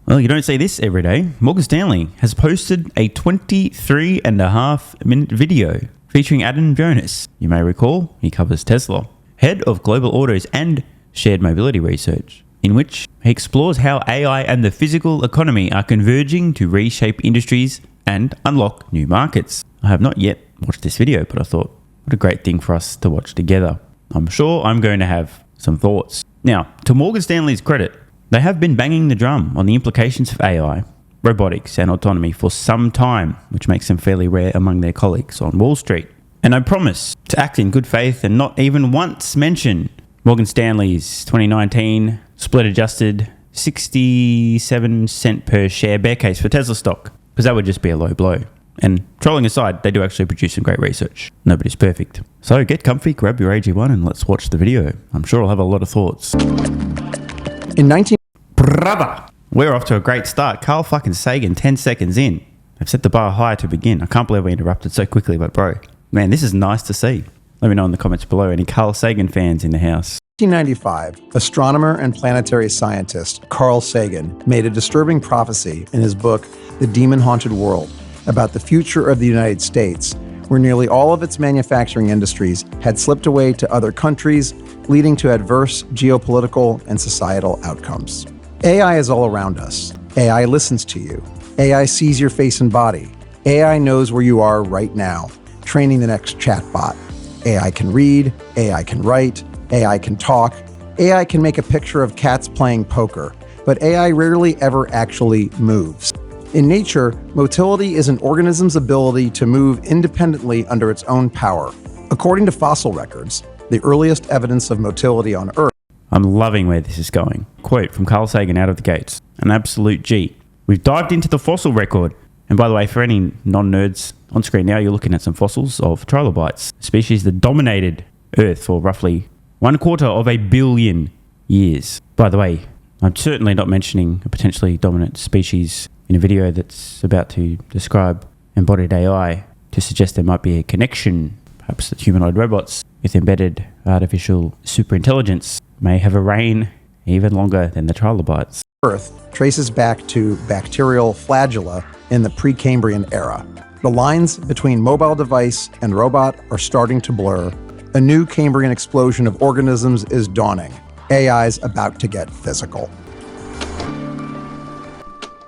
Well, you don't see this every day. Morgan Stanley has posted a 23.5-minute video featuring Adam Jonas. You may recall he covers Tesla, head of global autos and shared mobility research, in which he explores how AI and the physical economy are converging to reshape industries and unlock new markets. I have not yet watched this video, but I thought, what a great thing for us to watch together. I'm sure I'm going to have some thoughts. Now, to Morgan Stanley's credit, they have been banging the drum on the implications of AI, robotics and autonomy for some time, which makes them fairly rare among their colleagues on Wall Street. And I promise to act in good faith and not even once mention Morgan Stanley's 2019 split adjusted 67 cent per share bear case for Tesla stock, because that would just be a low blow. And trolling aside, they do actually produce some great research. Nobody's perfect. So get comfy, grab your AG1 and let's watch the video. I'm sure I'll have a lot of thoughts. Brother! We're off to a great start. Carl fucking Sagan, 10 seconds in. I've set the bar high to begin. I can't believe we interrupted so quickly, but bro, man, this is nice to see. Let me know in the comments below any Carl Sagan fans in the house. 1995, astronomer and planetary scientist Carl Sagan made a disturbing prophecy in his book, The Demon-Haunted World, about the future of the United States, where nearly all of its manufacturing industries had slipped away to other countries, leading to adverse geopolitical and societal outcomes. AI is all around us. AI listens to you. AI sees your face and body. AI knows where you are right now, training the next chatbot. AI can read, AI can write, AI can talk, AI can make a picture of cats playing poker, but AI rarely ever actually moves. In nature, motility is an organism's ability to move independently under its own power. According to fossil records, the earliest evidence of motility on Earth. I'm loving where this is going. Quote from Carl Sagan out of the gates. An absolute G. We've dived into the fossil record. And by the way, for any non-nerds on screen now, you're looking at some fossils of trilobites, a species that dominated Earth for roughly 1/4 billion years. By the way, I'm certainly not mentioning a potentially dominant species in a video that's about to describe embodied AI to suggest there might be a connection, perhaps that humanoid robots with embedded artificial superintelligence may have a reign even longer than the trilobites. Earth traces back to bacterial flagella in the Precambrian era. The lines between mobile device and robot are starting to blur. A new Cambrian explosion of organisms is dawning. AI's about to get physical.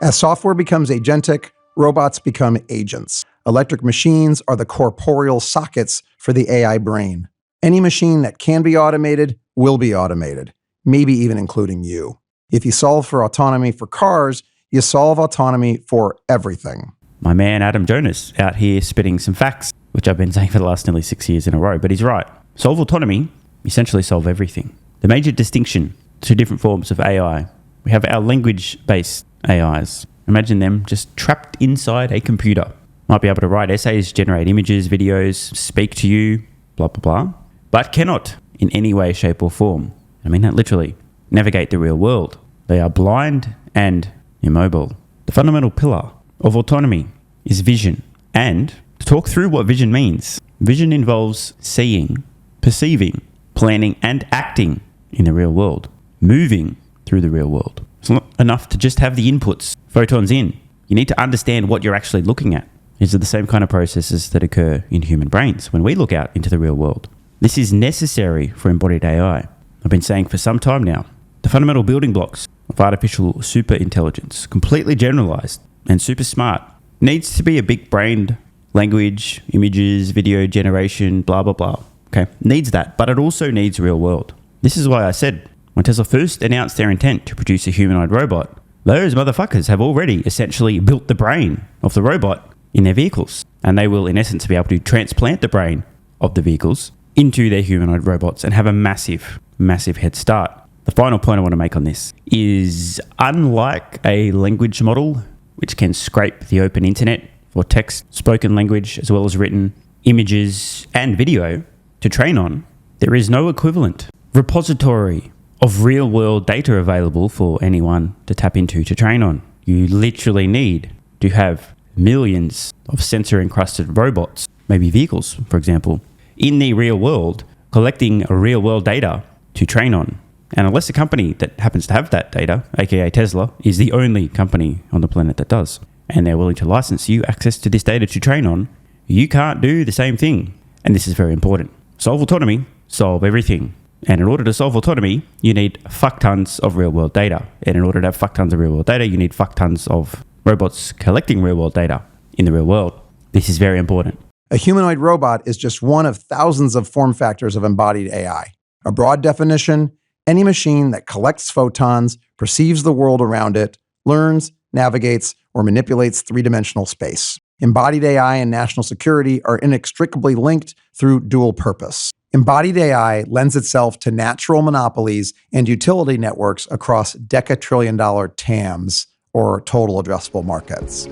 As software becomes agentic, robots become agents. Electric machines are the corporeal sockets for the AI brain. Any machine that can be automated will be automated, maybe even including you. If you solve for autonomy for cars, you solve autonomy for everything. My man Adam Jonas out here spitting some facts, which I've been saying for the last nearly 6 years in a row, but he's right. Solve autonomy, essentially solve everything. The major distinction, two different forms of AI. We have our language-based AIs. Imagine them just trapped inside a computer. Might be able to write essays, generate images, videos, speak to you, blah, blah, blah, but cannot in any way, shape or form, I mean that literally, navigate the real world. They are blind and immobile. The fundamental pillar of autonomy is vision. And to talk through what vision means, vision involves seeing, perceiving, planning and acting in the real world, moving through the real world. It's not enough to just have the inputs, photons in. You need to understand what you're actually looking at. These are the same kind of processes that occur in human brains when we look out into the real world. This is necessary for embodied AI. I've been saying for some time now, the fundamental building blocks of artificial superintelligence, completely generalized and super smart, needs to be a big-brained language, images, video generation, blah, blah, blah. Okay, needs that, but it also needs real world. This is why I said, when Tesla first announced their intent to produce a humanoid robot, those motherfuckers have already essentially built the brain of the robot in their vehicles. And they will, in essence, be able to transplant the brain of the vehicles into their humanoid robots and have a massive, massive head start. The final point I want to make on this is, unlike a language model, which can scrape the open internet for text, spoken language, as well as written, images, and video to train on, there is no equivalent repository of real-world data available for anyone to tap into to train on. You literally need to have millions of sensor-encrusted robots, maybe vehicles, for example, in the real world, collecting real-world data to train on. And unless a company that happens to have that data, aka Tesla, is the only company on the planet that does, and they're willing to license you access to this data to train on, you can't do the same thing. And this is very important. Solve autonomy, solve everything. And in order to solve autonomy, you need fuck tons of real world data. And in order to have fuck tons of real world data, you need fuck tons of robots collecting real world data in the real world. This is very important. A humanoid robot is just one of thousands of form factors of embodied AI. A broad definition, any machine that collects photons, perceives the world around it, learns, navigates, or manipulates three-dimensional space. Embodied AI and national security are inextricably linked through dual purpose. Embodied AI lends itself to natural monopolies and utility networks across deca-trillion dollar TAMs, or total addressable markets.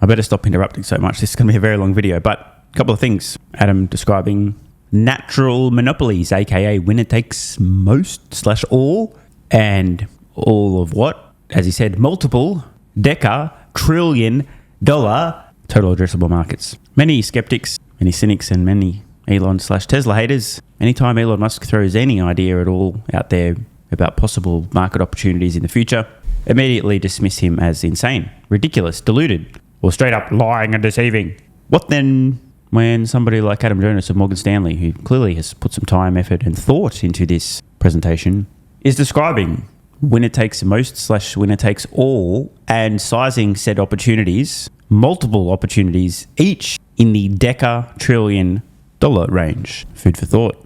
I better stop interrupting so much. This is going to be a very long video, but a couple of things. Adam describing natural monopolies, aka winner takes most/all, and all of what? As he said, multiple deca-trillion dollar total addressable markets. Many skeptics, many cynics, and many Elon/Tesla haters, anytime Elon Musk throws any idea at all out there about possible market opportunities in the future, immediately dismiss him as insane, ridiculous, deluded, or straight up lying and deceiving. What then when somebody like Adam Jonas of Morgan Stanley, who clearly has put some time, effort, and thought into this presentation, is describing winner takes most/winner takes all and sizing said opportunities, multiple opportunities, each in the deca-trillion dollar range? Food for thought.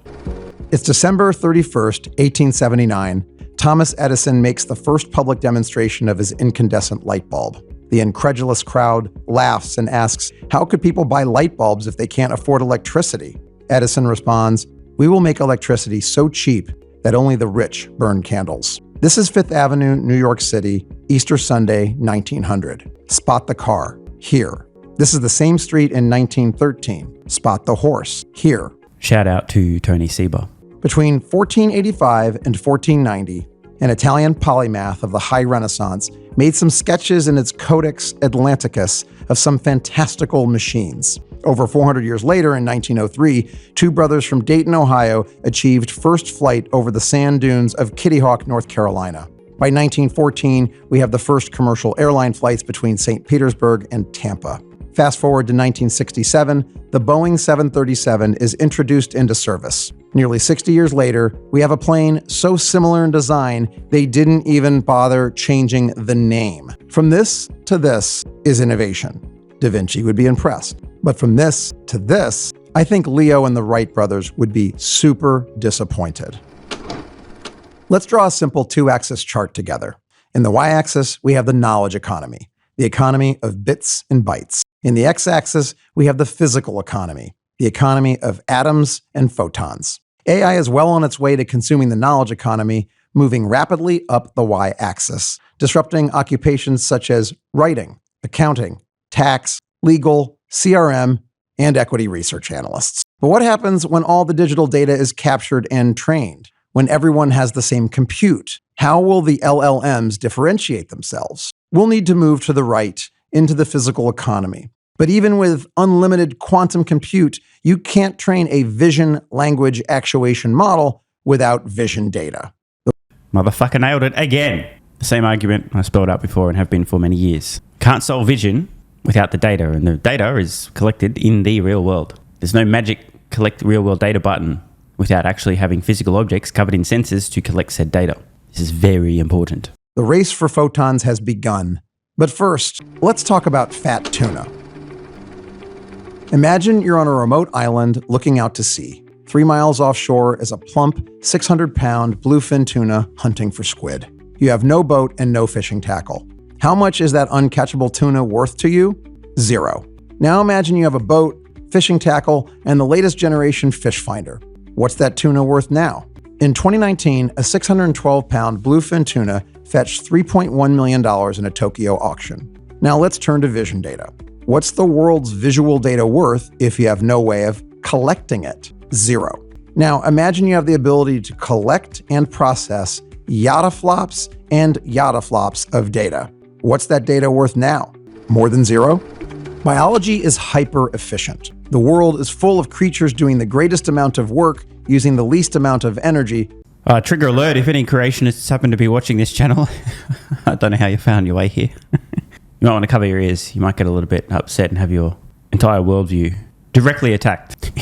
It's December 31st, 1879. Thomas Edison makes the first public demonstration of his incandescent light bulb. The incredulous crowd laughs and asks, how could people buy light bulbs if they can't afford electricity? Edison responds, we will make electricity so cheap that only the rich burn candles. This is Fifth Avenue, New York City, Easter Sunday, 1900. Spot the car, here. This is the same street in 1913. Spot the horse, here. Shout out to Tony Seba. Between 1485 and 1490, an Italian polymath of the High Renaissance made some sketches in its Codex Atlanticus of some fantastical machines. Over 400 years later, in 1903, two brothers from Dayton, Ohio, achieved first flight over the sand dunes of Kitty Hawk, North Carolina. By 1914, we have the first commercial airline flights between St. Petersburg and Tampa. Fast forward to 1967, the Boeing 737 is introduced into service. Nearly 60 years later, we have a plane so similar in design, they didn't even bother changing the name. From this to this is innovation. Da Vinci would be impressed. But from this to this, I think Leo and the Wright brothers would be super disappointed. Let's draw a simple two-axis chart together. In the y-axis, we have the knowledge economy, the economy of bits and bytes. In the x-axis, we have the physical economy, the economy of atoms and photons. AI is well on its way to consuming the knowledge economy, moving rapidly up the y-axis, disrupting occupations such as writing, accounting, tax, legal, CRM, and equity research analysts. But what happens when all the digital data is captured and trained? When everyone has the same compute? How will the LLMs differentiate themselves? We'll need to move to the right into the physical economy. But even with unlimited quantum compute, you can't train a vision language actuation model without vision data. Motherfucker nailed it again. The same argument I spelled out before and have been for many years. Can't solve vision without the data, and the data is collected in the real world. There's no magic collect real world data button without actually having physical objects covered in sensors to collect said data. This is very important. The race for photons has begun. But first, let's talk about fat tuna. Imagine you're on a remote island looking out to sea. 3 miles offshore is a plump, 600-pound bluefin tuna hunting for squid. You have no boat and no fishing tackle. How much is that uncatchable tuna worth to you? 0. Now imagine you have a boat, fishing tackle, and the latest generation fish finder. What's that tuna worth now? In 2019, a 612-pound bluefin tuna fetched $3.1 million in a Tokyo auction. Now let's turn to vision data. What's the world's visual data worth if you have no way of collecting it? 0. Now imagine you have the ability to collect and process yottaflops and yottaflops of data. What's that data worth now? More than 0? Biology is hyper efficient. The world is full of creatures doing the greatest amount of work using the least amount of energy. Trigger alert, if any creationists happen to be watching this channel, I don't know how you found your way here. You might want to cover your ears. You might get a little bit upset and have your entire worldview directly attacked.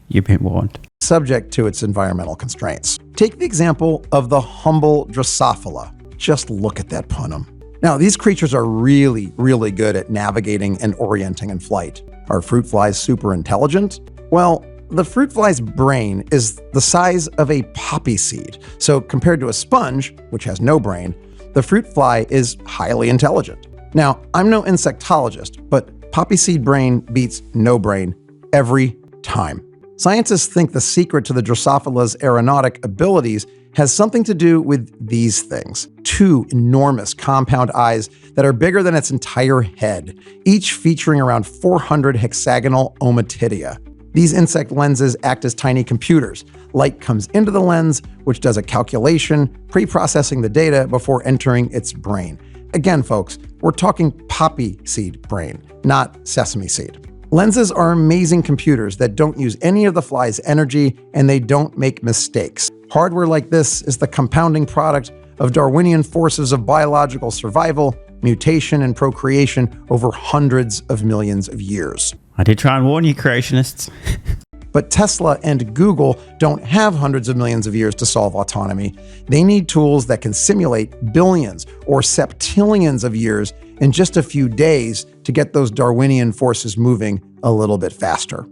You've been warned. Subject to its environmental constraints. Take the example of the humble Drosophila. Just look at that punum. Now, these creatures are really, really good at navigating and orienting in flight. Are fruit flies super intelligent? Well, the fruit fly's brain is the size of a poppy seed. So compared to a sponge, which has no brain, the fruit fly is highly intelligent. Now, I'm no insectologist, but poppy seed brain beats no brain every time. Scientists think the secret to the Drosophila's aeronautic abilities has something to do with these things. 2 enormous compound eyes that are bigger than its entire head, each featuring around 400 hexagonal ommatidia. These insect lenses act as tiny computers. Light comes into the lens, which does a calculation, pre-processing the data before entering its brain. Again, folks, we're talking poppy seed brain, not sesame seed. Lenses are amazing computers that don't use any of the fly's energy, and they don't make mistakes. Hardware like this is the compounding product of Darwinian forces of biological survival, mutation, and procreation over hundreds of millions of years. I did try and warn you, creationists. But Tesla and Google don't have hundreds of millions of years to solve autonomy. They need tools that can simulate billions or septillions of years in just a few days to get those Darwinian forces moving a little bit faster.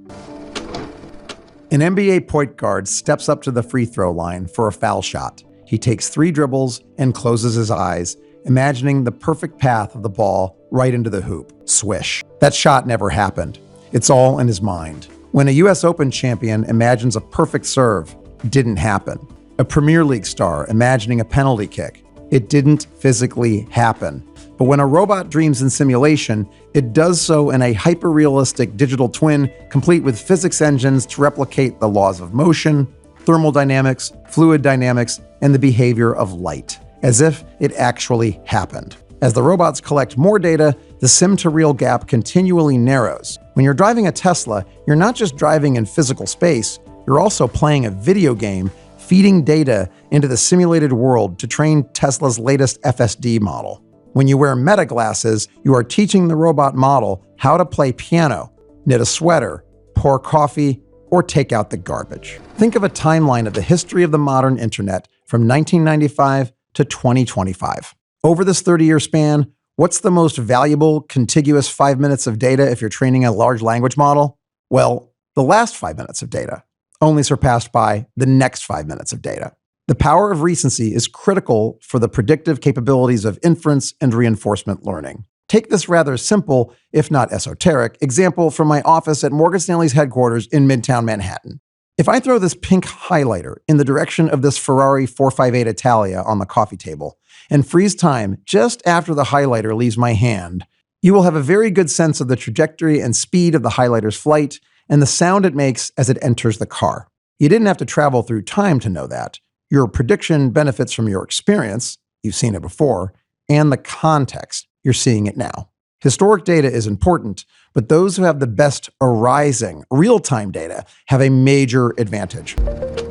An NBA point guard steps up to the free throw line for a foul shot. He takes 3 dribbles and closes his eyes, imagining the perfect path of the ball right into the hoop. Swish. That shot never happened. It's all in his mind. When a US Open champion imagines a perfect serve, it didn't happen. A Premier League star imagining a penalty kick, it didn't physically happen. But when a robot dreams in simulation, it does so in a hyper-realistic digital twin complete with physics engines to replicate the laws of motion, thermodynamics, fluid dynamics, and the behavior of light, as if it actually happened. As the robots collect more data, the sim-to-real gap continually narrows. When you're driving a Tesla, you're not just driving in physical space, you're also playing a video game, feeding data into the simulated world to train Tesla's latest FSD model. When you wear Meta glasses, you are teaching the robot model how to play piano, knit a sweater, pour coffee, or take out the garbage. Think of a timeline of the history of the modern internet from 1995 to 2025. Over this 30-year span, what's the most valuable contiguous 5 minutes of data if you're training a large language model? Well, the last 5 minutes of data, only surpassed by the next 5 minutes of data. The power of recency is critical for the predictive capabilities of inference and reinforcement learning. Take this rather simple, if not esoteric, example from my office at Morgan Stanley's headquarters in Midtown Manhattan. If I throw this pink highlighter in the direction of this Ferrari 458 Italia on the coffee table and freeze time just after the highlighter leaves my hand, you will have a very good sense of the trajectory and speed of the highlighter's flight and the sound it makes as it enters the car. You didn't have to travel through time to know that. Your prediction benefits from your experience, you've seen it before, and the context, you're seeing it now. Historic data is important, but those who have the best arising, real-time data have a major advantage.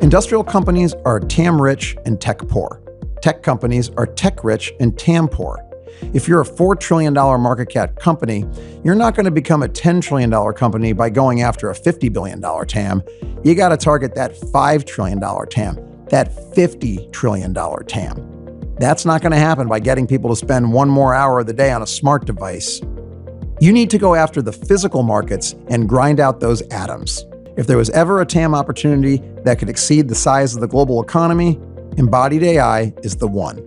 Industrial companies are TAM-rich and tech-poor. Tech companies are tech-rich and TAM-poor. If you're a $4 trillion market cap company, you're not going to become a $10 trillion company by going after a $50 billion TAM. You got to target that $5 trillion TAM, that $50 trillion TAM. That's not going to happen by getting people to spend 1 more hour of the day on a smart device. You need to go after the physical markets and grind out those atoms. If there was ever a TAM opportunity that could exceed the size of the global economy, embodied AI is the one.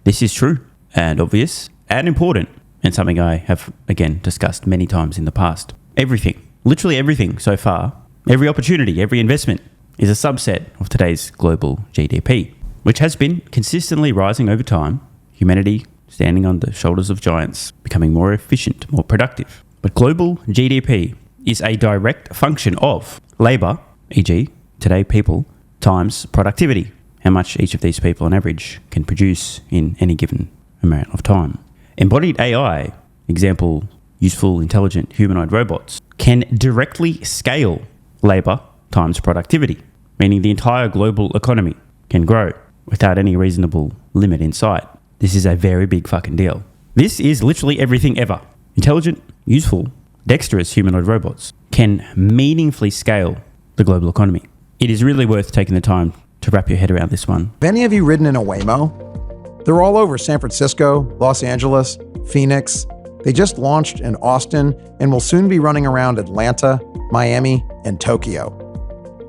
This is true and obvious and important, and something I have, again, discussed many times in the past. Everything, literally everything so far, every opportunity, every investment is a subset of today's global GDP, which has been consistently rising over time, humanity standing on the shoulders of giants, becoming more efficient, more productive. But global GDP is a direct function of labour, e.g. today people, times productivity, how much each of these people on average can produce in any given amount of time. Embodied AI, example, useful, intelligent humanoid robots, can directly scale labour times productivity, meaning the entire global economy can grow without any reasonable limit in sight. This is a very big fucking deal. This is literally everything ever. Intelligent, useful, dexterous humanoid robots can meaningfully scale the global economy. It is really worth taking the time to wrap your head around this one. Have any of you ridden in a Waymo? They're all over San Francisco, Los Angeles, Phoenix. They just launched in Austin and will soon be running around Atlanta, Miami, and Tokyo.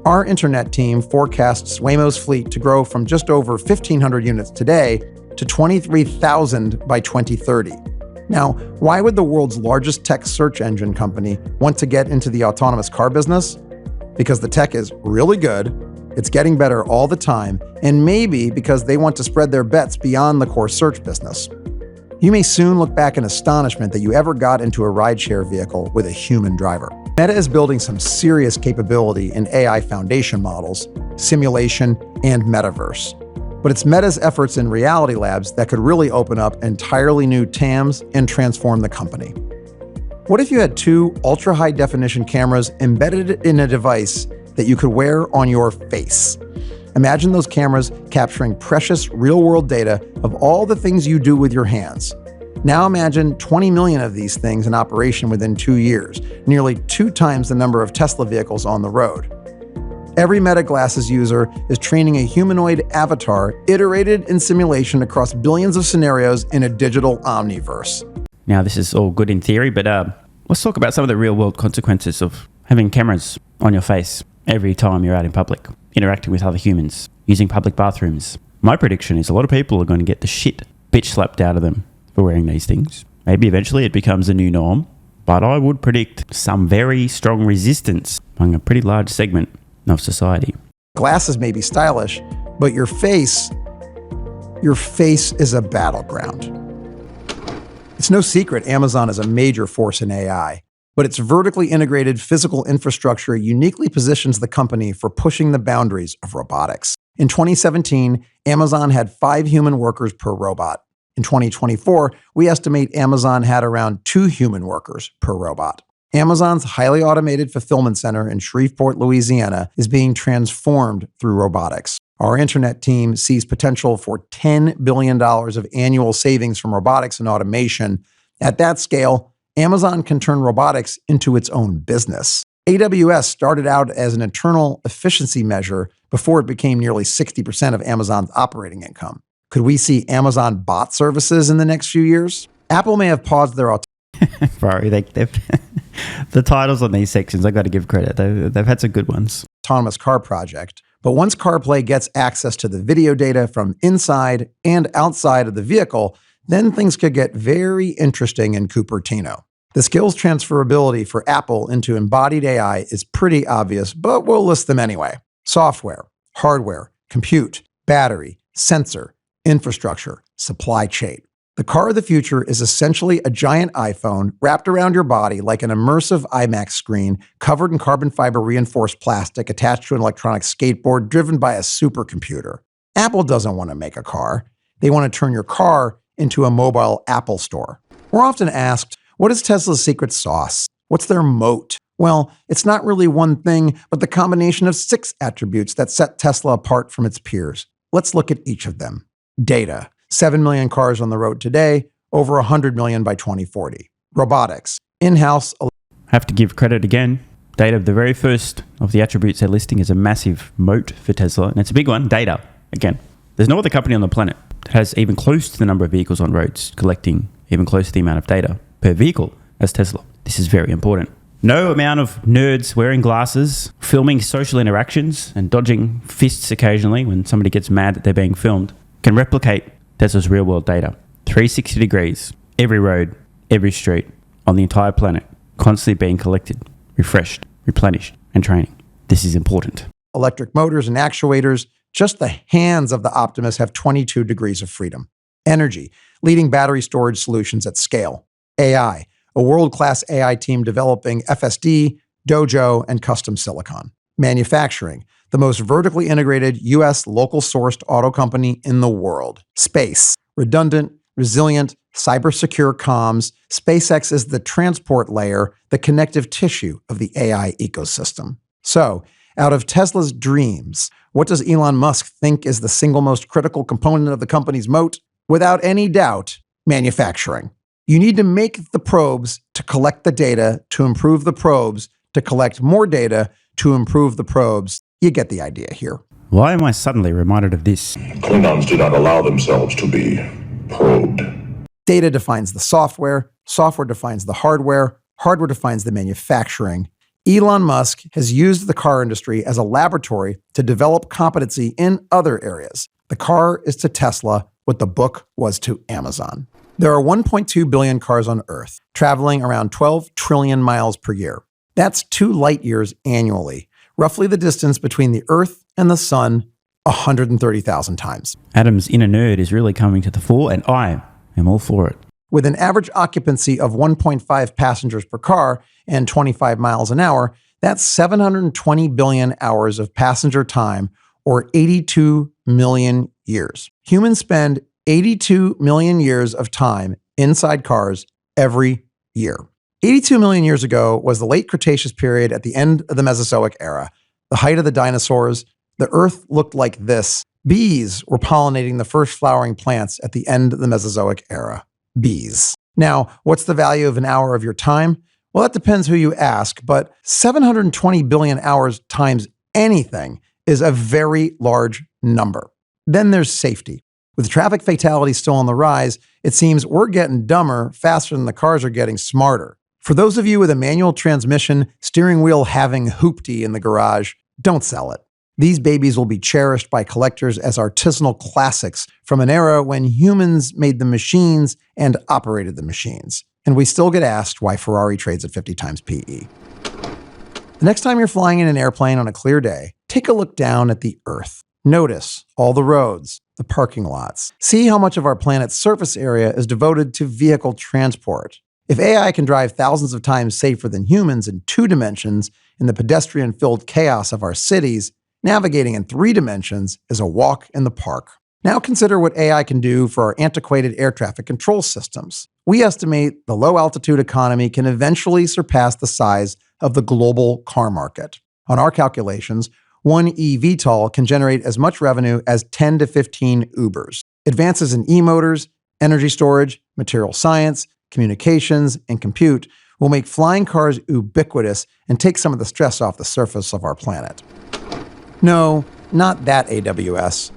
Our internet team forecasts Waymo's fleet to grow from just over 1,500 units today to 23,000 by 2030. Now, why would the world's largest tech search engine company want to get into the autonomous car business? Because the tech is really good, it's getting better all the time, and maybe because they want to spread their bets beyond the core search business. You may soon look back in astonishment that you ever got into a rideshare vehicle with a human driver. Meta is building some serious capability in AI foundation models, simulation, and metaverse. But it's Meta's efforts in reality labs that could really open up entirely new TAMs and transform the company. What if you had two ultra-high definition cameras embedded in a device that you could wear on your face? Imagine those cameras capturing precious real-world data of all the things you do with your hands. Now imagine 20 million of these things in operation within 2 years, nearly 2 times the number of Tesla vehicles on the road. Every Meta Glasses user is training a humanoid avatar iterated in simulation across billions of scenarios in a digital omniverse. Now, this is all good in theory, but let's talk about some of the real-world consequences of having cameras on your face every time you're out in public, interacting with other humans, using public bathrooms. My prediction is a lot of people are going to get the shit bitch slapped out of them for wearing these things. Maybe eventually it becomes a new norm, but I would predict some very strong resistance among a pretty large segment of society. Glasses may be stylish, but your face is a battleground. It's no secret Amazon is a major force in AI, but its vertically integrated physical infrastructure uniquely positions the company for pushing the boundaries of robotics. In 2017, Amazon had 5 human workers per robot. In 2024, we estimate Amazon had around 2 human workers per robot. Amazon's highly automated fulfillment center in Shreveport, Louisiana, is being transformed through robotics. Our internet team sees potential for $10 billion of annual savings from robotics and automation. At that scale, Amazon can turn robotics into its own business. AWS started out as an internal efficiency measure before it became nearly 60% of Amazon's operating income. Could we see Amazon bot services in the next few years? Apple may have paused their Sorry, the titles on these sections, I've got to give credit. They've had some good ones. autonomous car project, but once CarPlay gets access to the video data from inside and outside of the vehicle, then things could get very interesting in Cupertino. The skills transferability for Apple into embodied AI is pretty obvious, but we'll list them anyway. Software, hardware, compute, battery, sensor, infrastructure, supply chain. The car of the future is essentially a giant iPhone wrapped around your body like an immersive IMAX screen covered in carbon fiber reinforced plastic attached to an electronic skateboard driven by a supercomputer. Apple doesn't want to make a car. They want to turn your car into a mobile Apple store. We're often asked, what is Tesla's secret sauce? What's their moat? Well, it's not really one thing, but the combination of 6 attributes that set Tesla apart from its peers. Let's look at each of them. Data. 7 million cars on the road today, over 100 million by 2040. Robotics. In-house. Have to give credit again. Data, the very first of the attributes they're listing, is a massive moat for Tesla, and it's a big one. Data. Again, there's no other company on the planet that has even close to the number of vehicles on roads collecting even close to the amount of data per vehicle as Tesla. This is very important. No amount of nerds wearing glasses, filming social interactions and dodging fists occasionally when somebody gets mad that they're being filmed can replicate Tesla's real-world data. 360 degrees, every road, every street, on the entire planet, constantly being collected, refreshed, replenished, and training. This is important. Electric motors and actuators. Just the hands of the Optimus have 22 degrees of freedom. Energy, leading battery storage solutions at scale. AI, a world-class AI team developing FSD, Dojo, and custom silicon. Manufacturing, the most vertically integrated U.S. local-sourced auto company in the world. Space, redundant, resilient, cyber-secure comms. SpaceX is the transport layer, the connective tissue of the AI ecosystem. So, Out of Tesla's dreams, what does Elon Musk think is the single most critical component of the company's moat? Without any doubt, manufacturing. You need to make the probes to collect the data to improve the probes to collect more data to improve the probes. You get the idea here. Why am I suddenly reminded of this? Klingons do not allow themselves to be probed. Data defines the software defines the hardware defines the manufacturing. Elon Musk has used the car industry as a laboratory to develop competency in other areas. The car is to Tesla what the book was to Amazon. There are 1.2 billion cars on Earth, traveling around 12 trillion miles per year. That's 2 light years annually, roughly the distance between the Earth and the Sun 130,000 times. Adam's inner nerd is really coming to the fore, and I am all for it. With an average occupancy of 1.5 passengers per car and 25 miles an hour, that's 720 billion hours of passenger time, or 82 million years. Humans spend 82 million years of time inside cars every year. 82 million years ago was the late Cretaceous period at the end of the Mesozoic era, the height of the dinosaurs. The Earth looked like this. Bees were pollinating the first flowering plants at the end of the Mesozoic era. Bees. Now, what's the value of an hour of your time? Well, that depends who you ask, but 720 billion hours times anything is a very large number. Then there's safety. With traffic fatalities still on the rise, it seems we're getting dumber faster than the cars are getting smarter. For those of you with a manual transmission, steering wheel having hoopty in the garage, don't sell it. These babies will be cherished by collectors as artisanal classics from an era when humans made the machines and operated the machines. And we still get asked why Ferrari trades at 50 times PE. The next time you're flying in an airplane on a clear day, take a look down at the Earth. Notice all the roads, the parking lots. See how much of our planet's surface area is devoted to vehicle transport. If AI can drive thousands of times safer than humans in 2 dimensions in the pedestrian-filled chaos of our cities, navigating in 3 dimensions is a walk in the park. Now consider what AI can do for our antiquated air traffic control systems. We estimate the low-altitude economy can eventually surpass the size of the global car market. On our calculations, one eVTOL can generate as much revenue as 10 to 15 Ubers. Advances in e-motors, energy storage, material science, communications, and compute will make flying cars ubiquitous and take some of the stress off the surface of our planet. No, not that AWS.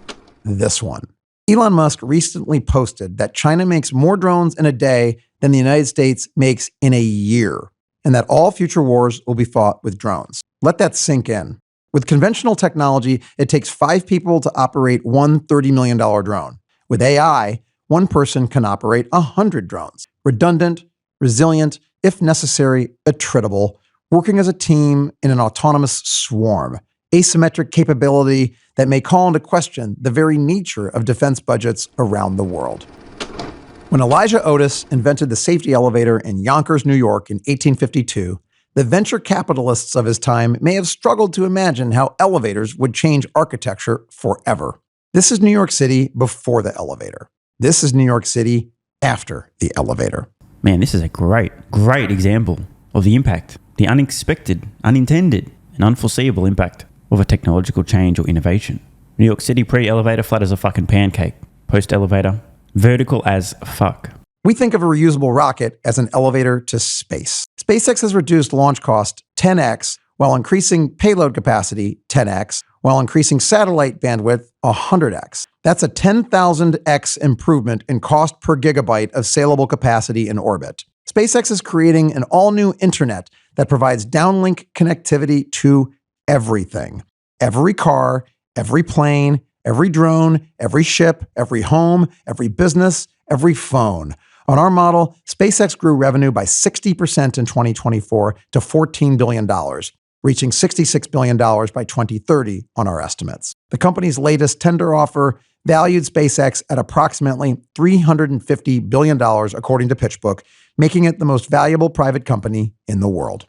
This one. Elon Musk recently posted that China makes more drones in a day than the United States makes in a year, and that all future wars will be fought with drones. Let that sink in. With conventional technology, it takes 5 people to operate one $30 million drone. With AI, one person can operate 100 drones. Redundant, resilient, if necessary, attritable, working as a team in an autonomous swarm. Asymmetric capability that may call into question the very nature of defense budgets around the world. When Elijah Otis invented the safety elevator in Yonkers, New York in 1852, the venture capitalists of his time may have struggled to imagine how elevators would change architecture forever. This is New York City before the elevator. This is New York City after the elevator. Man, this is a great example of the impact, the unexpected, unintended, and unforeseeable impact of a technological change or innovation. New York City pre-elevator, flat as a fucking pancake. Post-elevator, vertical as fuck. We think of a reusable rocket as an elevator to space. SpaceX has reduced launch cost 10x while increasing payload capacity 10x, while increasing satellite bandwidth 100x. That's a 10,000x improvement in cost per gigabyte of saleable capacity in orbit. SpaceX is creating an all-new internet that provides downlink connectivity to everything. Every car, every plane, every drone, every ship, every home, every business, every phone. On our model, SpaceX grew revenue by 60% in 2024 to $14 billion, reaching $66 billion by 2030 on our estimates. The company's latest tender offer valued SpaceX at approximately $350 billion, according to PitchBook, making it the most valuable private company in the world.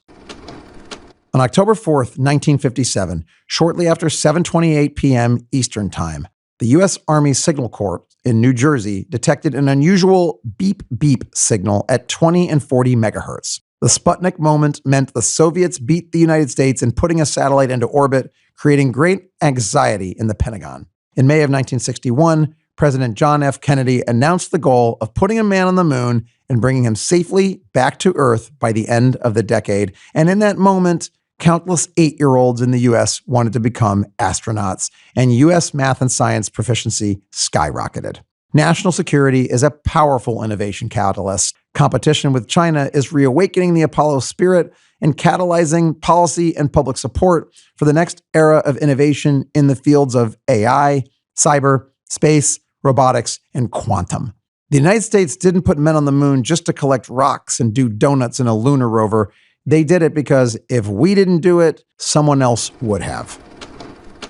On October 4th, 1957, shortly after 7:28 p.m. Eastern Time, the U.S. Army Signal Corps in New Jersey detected an unusual beep-beep signal at 20 and 40 megahertz. The Sputnik moment meant the Soviets beat the United States in putting a satellite into orbit, creating great anxiety in the Pentagon. In May of 1961, President John F. Kennedy announced the goal of putting a man on the moon and bringing him safely back to Earth by the end of the decade. And in that moment, countless 8-year-olds in the U.S. wanted to become astronauts, and U.S. math and science proficiency skyrocketed. National security is a powerful innovation catalyst. Competition with China is reawakening the Apollo spirit and catalyzing policy and public support for the next era of innovation in the fields of AI, cyber, space, robotics, and quantum. The United States didn't put men on the moon just to collect rocks and do donuts in a lunar rover. They did it because if we didn't do it, someone else would have.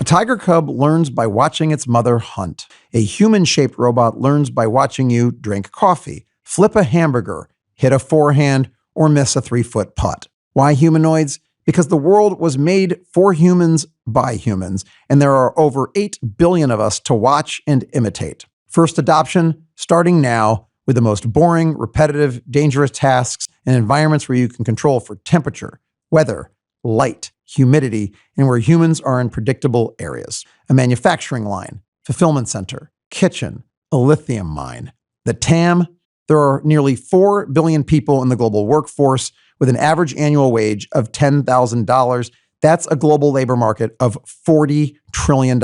A tiger cub learns by watching its mother hunt. A human-shaped robot learns by watching you drink coffee, flip a hamburger, hit a forehand, or miss a 3-foot putt. Why humanoids? Because the world was made for humans by humans, and there are over 8 billion of us to watch and imitate. First adoption, starting now, with the most boring, repetitive, dangerous tasks and environments where you can control for temperature, weather, light, humidity, and where humans are in predictable areas. A manufacturing line, fulfillment center, kitchen, a lithium mine. The TAM, there are nearly 4 billion people in the global workforce with an average annual wage of $10,000. That's a global labor market of $40 trillion.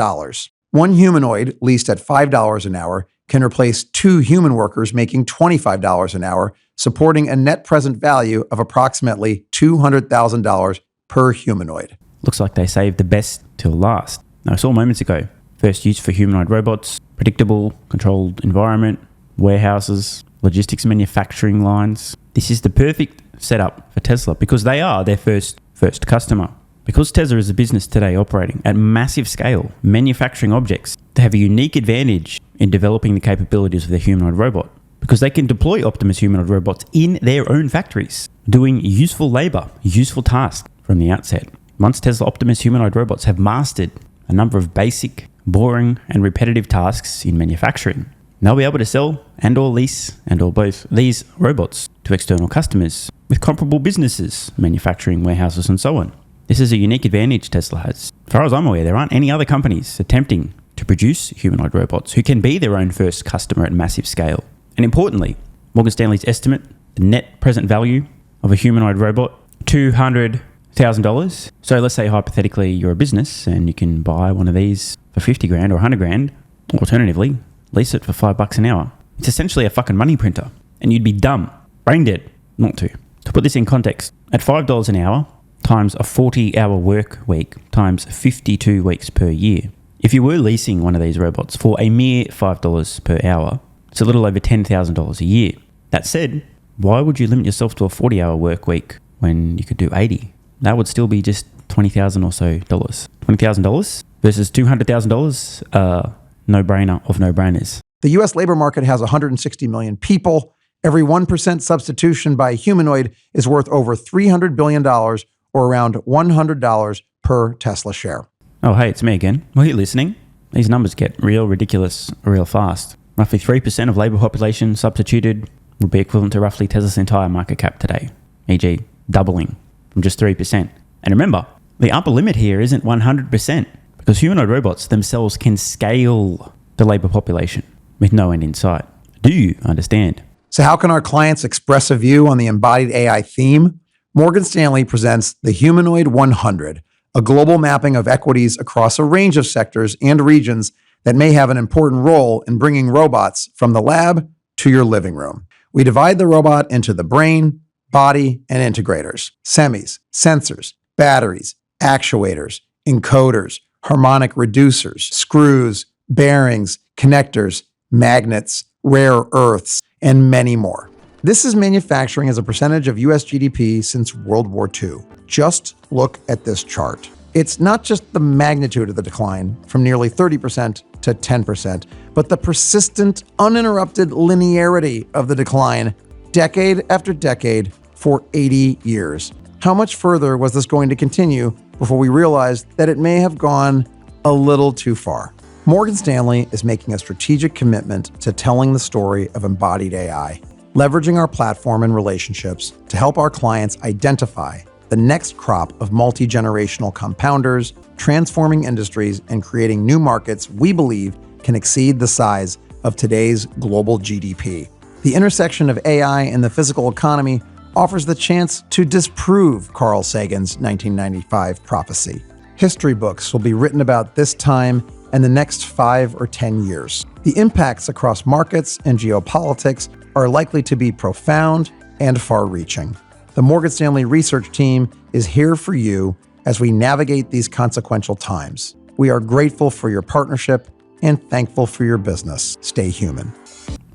One humanoid leased at $5 an hour can replace 2 human workers making $25 an hour, supporting a net present value of approximately $200,000 per humanoid. Looks like they saved the best till last. Now, I saw moments ago, first use for humanoid robots, predictable, controlled environment, warehouses, logistics manufacturing lines. This is the perfect setup for Tesla because they are their first customer. Because Tesla is a business today operating at massive scale, manufacturing objects, they have a unique advantage in developing the capabilities of their humanoid robot because they can deploy Optimus humanoid robots in their own factories, doing useful labor, useful tasks from the outset. Once Tesla Optimus humanoid robots have mastered a number of basic, boring, and repetitive tasks in manufacturing, they'll be able to sell and or lease and or both these robots to external customers with comparable businesses, manufacturing, warehouses, and so on. This is a unique advantage Tesla has. As far as I'm aware, there aren't any other companies attempting to produce humanoid robots who can be their own first customer at massive scale. And importantly, Morgan Stanley's estimate, the net present value of a humanoid robot, $200,000. So let's say hypothetically you're a business and you can buy one of these for 50 grand or 100 grand. Alternatively, lease it for $5 an hour. It's essentially a fucking money printer. And you'd be dumb, brain dead, not to. To put this in context, at $5 an hour, times a 40-hour work week, times 52 weeks per year. If you were leasing one of these robots for a mere $5 per hour, it's a little over $10,000 a year. That said, why would you limit yourself to a 40-hour work week when you could do 80? That would still be just $20,000 or so. $20,000 versus $200,000, no-brainer of no-brainers. The U.S. labor market has 160 million people. Every 1% substitution by a humanoid is worth over $300 billion, or around $100 per Tesla share. Oh, hey, it's me again. Were you listening? These numbers get real ridiculous real fast. Roughly 3% of labour population substituted would be equivalent to roughly Tesla's entire market cap today, e.g. doubling from just 3%. And remember, the upper limit here isn't 100% because humanoid robots themselves can scale the labour population with no end in sight. Do you understand? So how can our clients express a view on the embodied AI theme? Morgan Stanley presents the Humanoid 100, a global mapping of equities across a range of sectors and regions that may have an important role in bringing robots from the lab to your living room. We divide the robot into the brain, body, and integrators, semis, sensors, batteries, actuators, encoders, harmonic reducers, screws, bearings, connectors, magnets, rare earths, and many more. This is manufacturing as a percentage of US GDP since World War II. Just look at this chart. It's not just the magnitude of the decline from nearly 30% to 10%, but the persistent, uninterrupted linearity of the decline decade after decade for 80 years. How much further was this going to continue before we realized that it may have gone a little too far? Morgan Stanley is making a strategic commitment to telling the story of embodied AI. leveraging our platform and relationships to help our clients identify the next crop of multi-generational compounders, transforming industries and creating new markets we believe can exceed the size of today's global GDP. The intersection of AI and the physical economy offers the chance to disprove Carl Sagan's 1995 prophecy. History books will be written about this time and the next 5 or 10 years. The impacts across markets and geopolitics are likely to be profound and far-reaching. The Morgan Stanley research team is here for you as we navigate these consequential times. We are grateful for your partnership and thankful for your business. Stay human.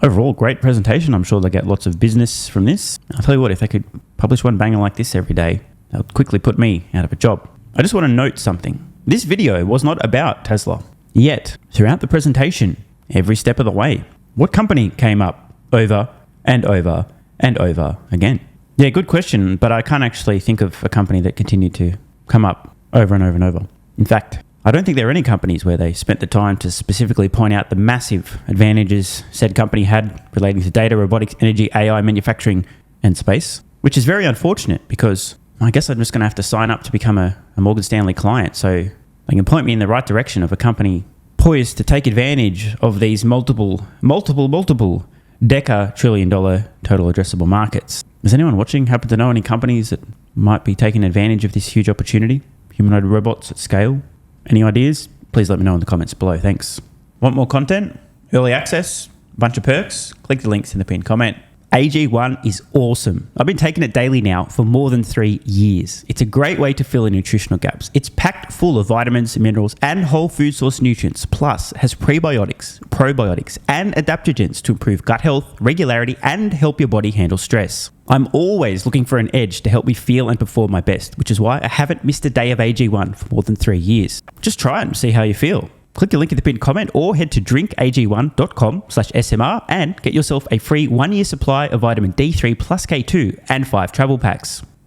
Overall, great presentation. I'm sure they get lots of business from this. I'll tell you what, if they could publish one banger like this every day, that would quickly put me out of a job. I just want to note something. This video was not about Tesla. Yet, throughout the presentation, every step of the way, what company came up over and over and over again? Yeah, good question, but I can't actually think of a company that continued to come up over and over and over. In fact, I don't think there are any companies where they spent the time to specifically point out the massive advantages said company had relating to data, robotics, energy, AI, manufacturing, and space, which is very unfortunate because I guess I'm just going to have to sign up to become a Morgan Stanley client so they can point me in the right direction of a company poised to take advantage of these multiple deca-trillion dollar total addressable markets. Does anyone watching happen to know any companies that might be taking advantage of this huge opportunity? Humanoid robots at scale? Any ideas? Please let me know in the comments below. Thanks. Want more content? Early access? A bunch of perks? Click the links in the pinned comment. AG1 is awesome. I've been taking it daily now for more than 3 years. It's a great way to fill in nutritional gaps. It's packed full of vitamins, minerals, and whole food source nutrients. Plus, has prebiotics, probiotics, and adaptogens to improve gut health, regularity, and help your body handle stress. I'm always looking for an edge to help me feel and perform my best, which is why I haven't missed a day of AG1 for more than 3 years. Just try it and see how you feel. Click the link in the pinned comment or head to drinkag1.com/SMR and get yourself a free 1-year supply of vitamin D3 plus K2 and 5 travel packs.